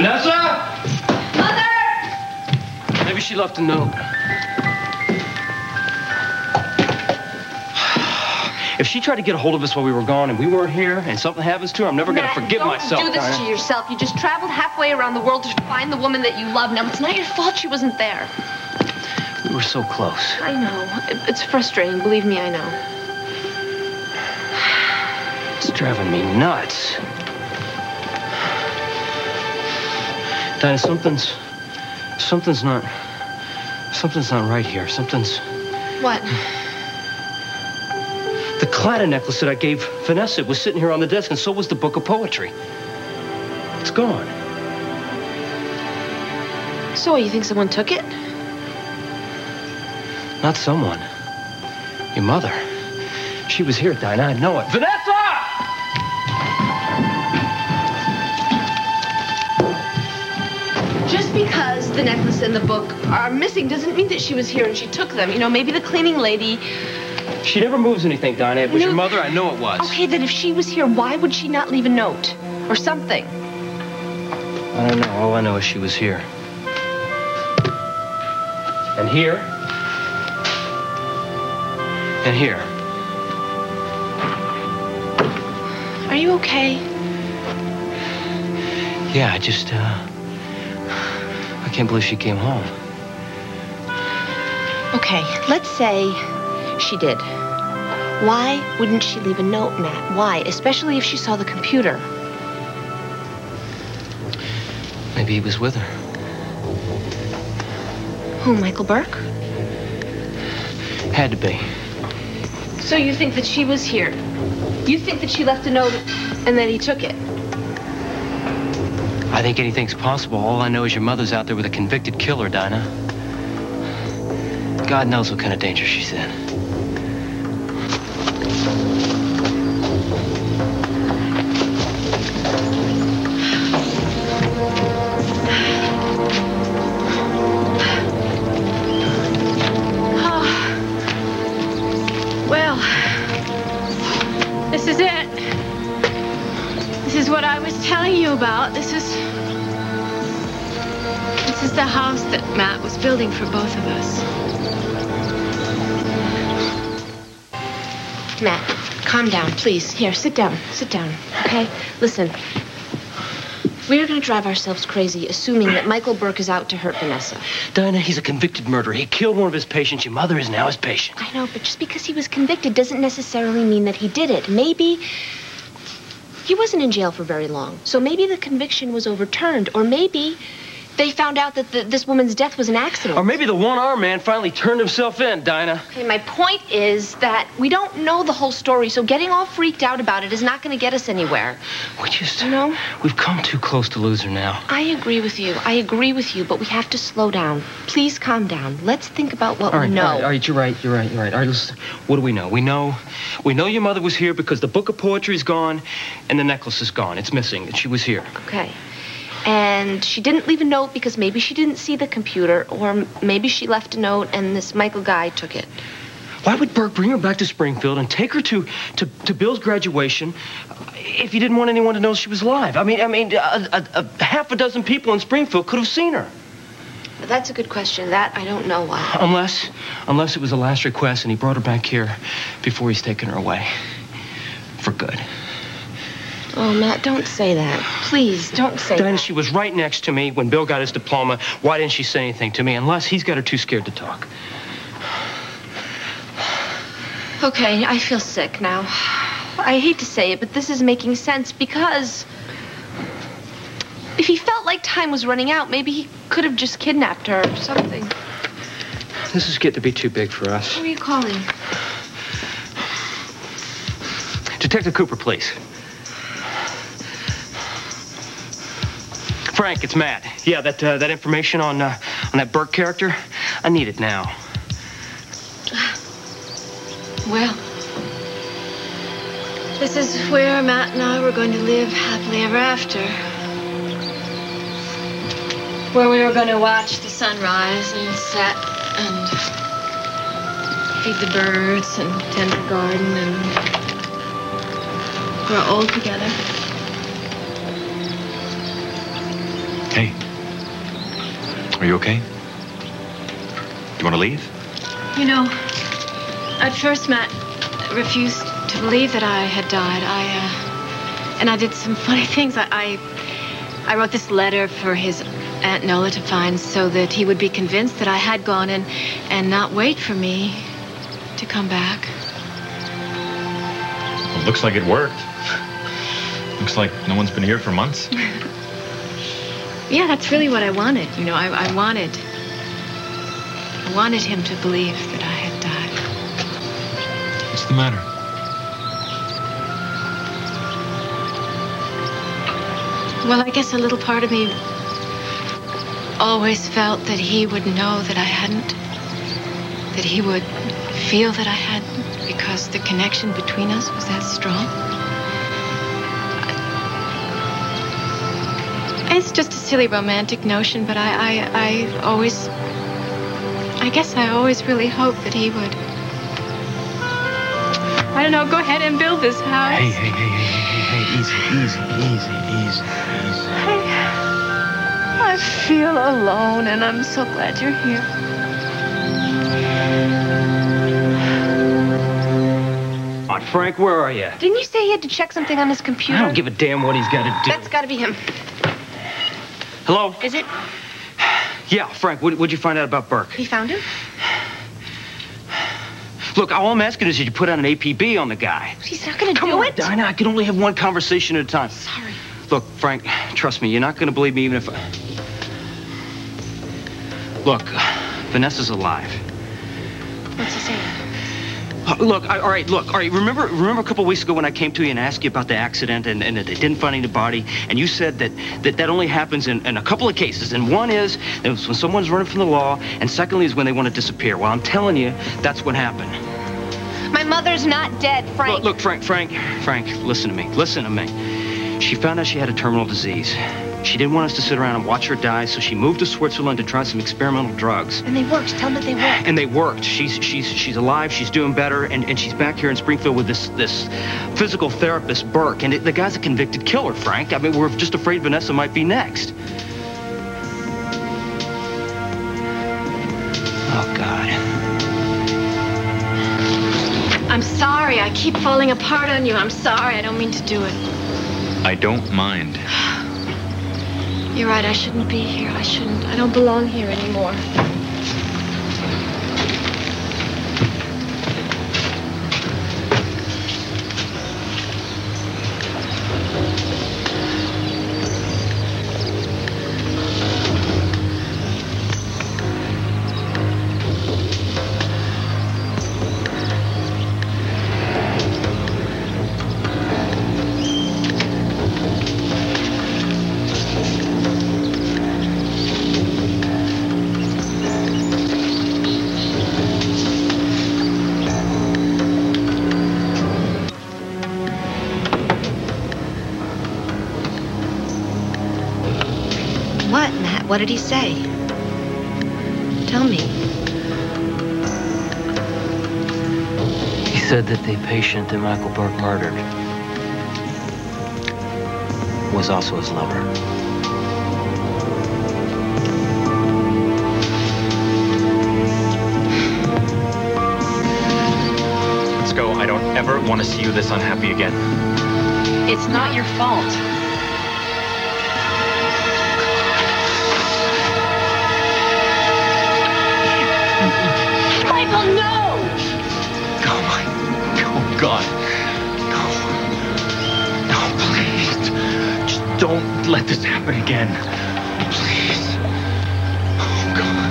Vanessa? Mother! Maybe she left a note. If she tried to get a hold of us while we were gone and we weren't here and something happens to her, I'm never going to forgive myself. Don't do this to yourself. You just traveled halfway around the world to find the woman that you love. Now, it's not your fault she wasn't there. We were so close. I know. It's frustrating. Believe me, I know. It's driving me nuts. Dinah, something's not right here. What? The Claddagh necklace that I gave Vanessa was sitting here on the desk, and so was the book of poetry. It's gone. So, you think someone took it? Not someone. Your mother. She was here, Dinah. I know it. Vanessa! Just because the necklace and the book are missing doesn't mean that she was here and she took them. You know, maybe the cleaning lady... She never moves anything, Dinah. It was your mother. I know it was. Okay, then if she was here, why would she not leave a note? Or something? I don't know. All I know is she was here. And here. And here. Are you okay? Yeah, I can't believe she came home. Okay, let's say she did. Why wouldn't she leave a note, Matt? Why? Especially if she saw the computer. Maybe he was with her. Who, Michael Burke? Had to be. So you think that she was here? You think that she left a note and that he took it? I think anything's possible. All I know is your mother's out there with a convicted killer, Dinah. God knows what kind of danger she's in. Well, this is it. This is what I was telling you about. This is the house that Matt was building for both of us. Matt, calm down, please. Here, sit down, okay? Listen, we're gonna drive ourselves crazy assuming that Michael Burke is out to hurt Vanessa. Dinah, he's a convicted murderer. He killed one of his patients. Your mother is now his patient. I know, but just because he was convicted doesn't necessarily mean that he did it. Maybe he wasn't in jail for very long, so maybe the conviction was overturned, or maybe they found out that this woman's death was an accident. Or maybe the one-armed man finally turned himself in, Dinah. Okay, my point is that we don't know the whole story, so getting all freaked out about it is not going to get us anywhere. We've come too close to lose her now. I agree with you, but we have to slow down. Please calm down. Let's think about what we know. All right, you're right. All right, listen, what do we know? We know your mother was here because the book of poetry is gone and the necklace is gone. It's missing, and she was here. Okay. And she didn't leave a note because maybe she didn't see the computer, or maybe she left a note and this Michael guy took it. Why would Burke bring her back to Springfield and take her to Bill's graduation if he didn't want anyone to know she was alive? I mean, a half a dozen people in Springfield could have seen her. That's a good question. That I don't know why. Unless it was a last request and he brought her back here before he's taken her away. For good. Oh, Matt, don't say that. Please, don't say that. Dinah, she was right next to me when Bill got his diploma. Why didn't she say anything to me? Unless he's got her too scared to talk. Okay, I feel sick now. I hate to say it, but this is making sense because if he felt like time was running out, maybe he could have just kidnapped her or something. This is getting to be too big for us. Who are you calling? Detective Cooper, please. Frank, it's Matt. Yeah, that information on that Burke character, I need it now. Well, this is where Matt and I were going to live happily ever after. Where we were going to watch the sunrise and set and feed the birds and tend the garden and grow old together. Hey. Are you okay? Do you want to leave? You know, at first Matt refused to believe that I had died. And I did some funny things. I wrote this letter for his Aunt Nola to find so that he would be convinced that I had gone and not wait for me to come back. Well, looks like it worked. Looks like no one's been here for months. Yeah, that's really what I wanted. You know, I wanted him to believe that I had died. What's the matter? Well, I guess a little part of me always felt that he would know that I hadn't. That he would feel that I hadn't because the connection between us was that strong. It's just a silly romantic notion, but I guess I always really hoped that he would. I don't know, go ahead and build this house. Hey, easy. I feel alone, and I'm so glad you're here. Come on, Frank, where are you? Didn't you say he had to check something on his computer? I don't give a damn what he's got to do. That's got to be him. Hello? Is it? Yeah, Frank, what'd you find out about Burke? He found him? Look, all I'm asking is that you put out an APB on the guy. He's not going to do Come on, it. Dinah, I can only have one conversation at a time. Sorry. Look, Frank, trust me, you're not going to believe me even if I... Look, Vanessa's alive. What's he saying? Look, all right, remember a couple weeks ago when I came to you and asked you about the accident and that they didn't find any body, and you said that only happens in a couple of cases, and one is when someone's running from the law, and secondly is when they want to disappear. Well, I'm telling you, that's what happened. My mother's not dead, Frank. Look, Frank, listen to me. She found out she had a terminal disease. She didn't want us to sit around and watch her die, so she moved to Switzerland to try some experimental drugs. And they worked. Tell them that they worked. And they worked. She's alive. She's doing better, and she's back here in Springfield with this physical therapist, Burke. And the guy's a convicted killer, Frank. I mean, we're just afraid Vanessa might be next. Oh, God. I'm sorry. I keep falling apart on you. I'm sorry. I don't mean to do it. I don't mind. You're right. I shouldn't be here. I shouldn't. I don't belong here anymore. What, Matt? What did he say? Tell me. He said that the patient that Michael Burke murdered was also his lover. Let's go. I don't ever want to see you this unhappy again. It's not your fault. Michael, no! Oh, God. No, please. Just don't let this happen again. Please. Oh, God.